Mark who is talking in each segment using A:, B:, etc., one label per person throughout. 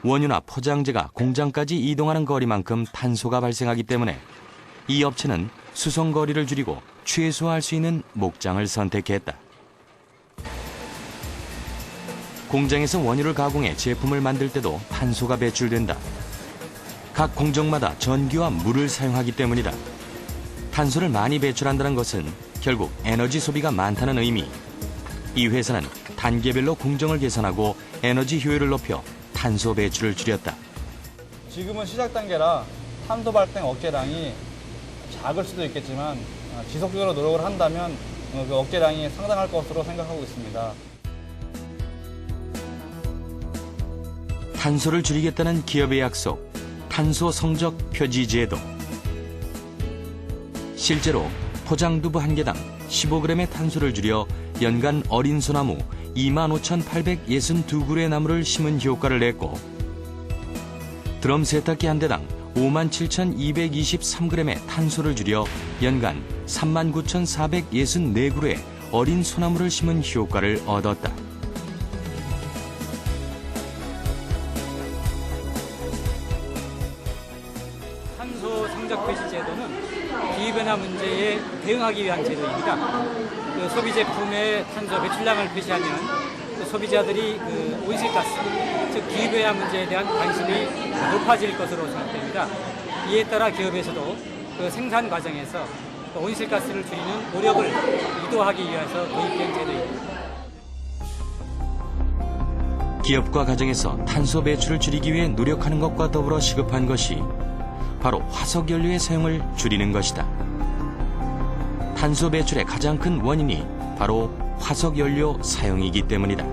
A: 원유나 포장재가 공장까지 이동하는 거리만큼 탄소가 발생하기 때문에 이 업체는 수송 거리를 줄이고 최소화할 수 있는 목장을 선택했다. 공장에서 원유를 가공해 제품을 만들 때도 탄소가 배출된다. 각 공정마다 전기와 물을 사용하기 때문이다. 탄소를 많이 배출한다는 것은 결국 에너지 소비가 많다는 의미. 이 회사는 단계별로 공정을 개선하고 에너지 효율을 높여 탄소 배출을 줄였다.
B: 지금은 시작 단계라 탄소 발생 억제량이 작을 수도 있겠지만 지속적으로 노력을 한다면 그 억제량이 상당할 것으로 생각하고 있습니다.
A: 탄소를 줄이겠다는 기업의 약속, 탄소 성적 표지 제도. 실제로 포장두부 한 개당 15g의 탄소를 줄여 연간 어린 소나무 25,862그루의 나무를 심은 효과를 냈고, 드럼 세탁기 한 대당 57,223g의 탄소를 줄여 연간 39,464그루의 어린 소나무를 심은 효과를 얻었다.
C: 탄소 성적 표시 제도는 기후변화 문제에 대응하기 위한 제도입니다. 그 소비 제품의 탄소 배출량을 표시하면 그 소비자들이 그 온실가스, 즉 기후변화 문제에 대한 관심이 높아질 것으로 생각됩니다. 이에 따라 기업에서도 그 생산 과정에서 그 온실가스를 줄이는 노력을 유도하기 위해서 도입된 제도입니다.
A: 기업과 가정에서 탄소 배출을 줄이기 위해 노력하는 것과 더불어 시급한 것이 바로 화석연료의 사용을 줄이는 것이다. 탄소 배출의 가장 큰 원인이 바로 화석연료 사용이기 때문이다.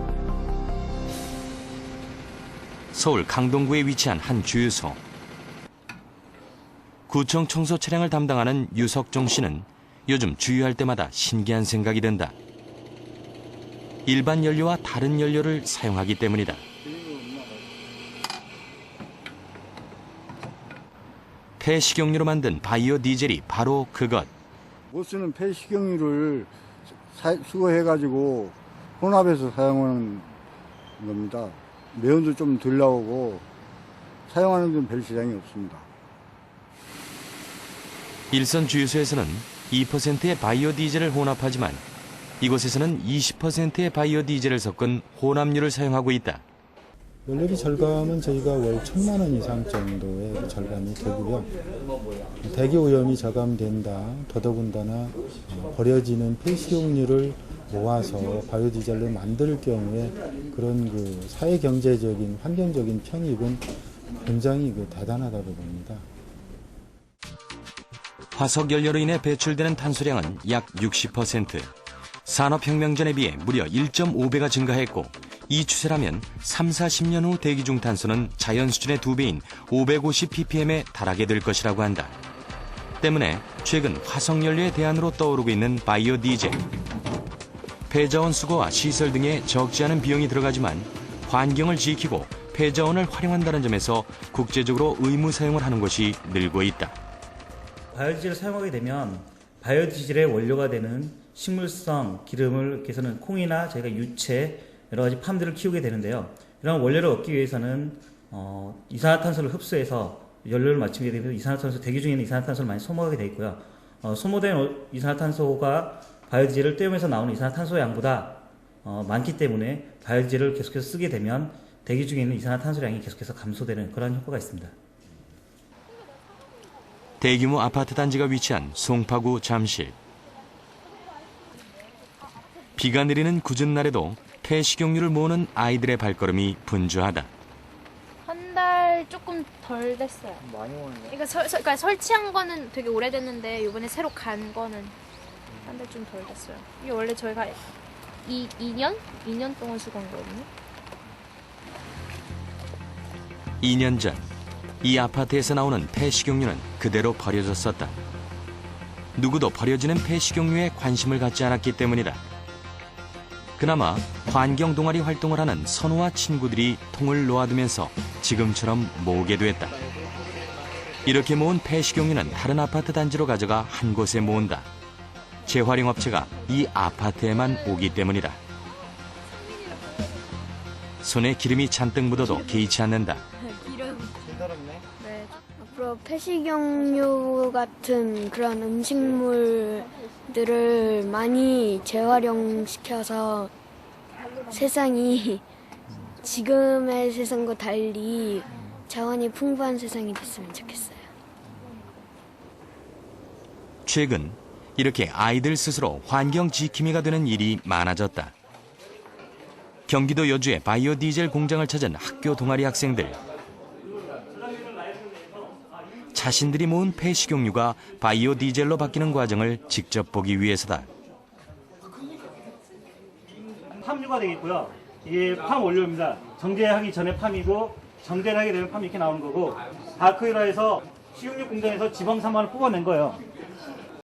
A: 서울 강동구에 위치한 한 주유소. 구청 청소 차량을 담당하는 유석종 씨는 요즘 주유할 때마다 신기한 생각이 든다. 일반 연료와 다른 연료를 사용하기 때문이다. 폐식용유로 만든 바이오 디젤이 바로 그것.
D: 못 쓰는 폐식용유를 수거해가지고 혼합해서 사용하는 겁니다. 매연도 좀 덜 나오고 사용하는 데는 별 지장이 없습니다.
A: 일선 주유소에서는 2%의 바이오 디젤을 혼합하지만 이곳에서는 20%의 바이오 디젤을 섞은 혼합유를 사용하고 있다.
E: 연료비 절감은 저희가 월 1,000만 원 이상 정도의 절감이 되고요. 대기 오염이 저감된다. 더더군다나 버려지는 폐식용유를 모아서 바이오디젤로 만들 경우에 그런 그 사회경제적인 환경적인 편익은 굉장히 대단하다고 봅니다.
A: 화석연료로 인해 배출되는 탄소량은 약 60%. 산업혁명 전에 비해 무려 1.5배가 증가했고, 이 추세라면 30-40년 후 대기 중 탄소는 자연 수준의 2배인 550ppm에 달하게 될 것이라고 한다. 때문에 최근 화석연료의 대안으로 떠오르고 있는 바이오 디젤. 폐자원 수거와 시설 등에 적지 않은 비용이 들어가지만 환경을 지키고 폐자원을 활용한다는 점에서 국제적으로 의무 사용을 하는 곳이 늘고 있다.
F: 바이오디젤을 사용하게 되면 바이오디젤의 원료가 되는 식물성 기름을 위해서는 콩이나 저희가 유채 여러 가지 팜들을 키우게 되는데요. 이런 원료를 얻기 위해서는 이산화탄소를 흡수해서 연료를 맞추게 되면 이산화탄소 대기 중에 있는 이산화탄소를 많이 소모하게 돼 있고요. 소모된 이산화탄소가 바이오디젤을 떼우면서 나오는 이산화탄소 양보다 많기 때문에 바이오디젤을 계속해서 쓰게 되면 대기 중에 있는 이산화탄소량이 계속해서 감소되는 그런 효과가 있습니다.
A: 대규모 아파트 단지가 위치한 송파구 잠실. 비가 내리는 궂은 날에도 폐식용유를 모으는 아이들의 발걸음이 분주하다.
G: 한 달 조금 덜 됐어요.
B: 많이 오는데?
G: 그러니까 설치한 거는 되게 오래됐는데 이번에 새로 간 거는 한 달 좀 덜 됐어요. 이게 원래 저희가 2년 동안 쓰던 거거든요.
A: 2년 전, 이 아파트에서 나오는 폐식용유는 그대로 버려졌었다. 누구도 버려지는 폐식용유에 관심을 갖지 않았기 때문이다. 그나마 환경 동아리 활동을 하는 선우와 친구들이 통을 놓아두면서 지금처럼 모으게 됐다. 이렇게 모은 폐식용유는 다른 아파트 단지로 가져가 한 곳에 모은다. 재활용업체가 이 아파트에만 오기 때문이다. 손에 기름이 잔뜩 묻어도 개의치 않는다.
G: 네.
H: 앞으로 폐식용유 같은 그런 음식물들을 많이 재활용시켜서 세상이 지금의 세상과 달리 자원이 풍부한 세상이 됐으면 좋겠어요.
A: 최근 이렇게 아이들 스스로 환경 지킴이가 되는 일이 많아졌다. 경기도 여주의 바이오 디젤 공장을 찾은 학교 동아리 학생들. 자신들이 모은 폐식용유가 바이오 디젤로 바뀌는 과정을 직접 보기 위해서다.
F: 팜유가 되겠고요. 이게 팜 원료입니다. 정제하기 전에 팜이고 정제를 하게 되면 팜이 이렇게 나오는 거고 다크유라 해서 식용유 공장에서 지방산만을 뽑아낸 거예요.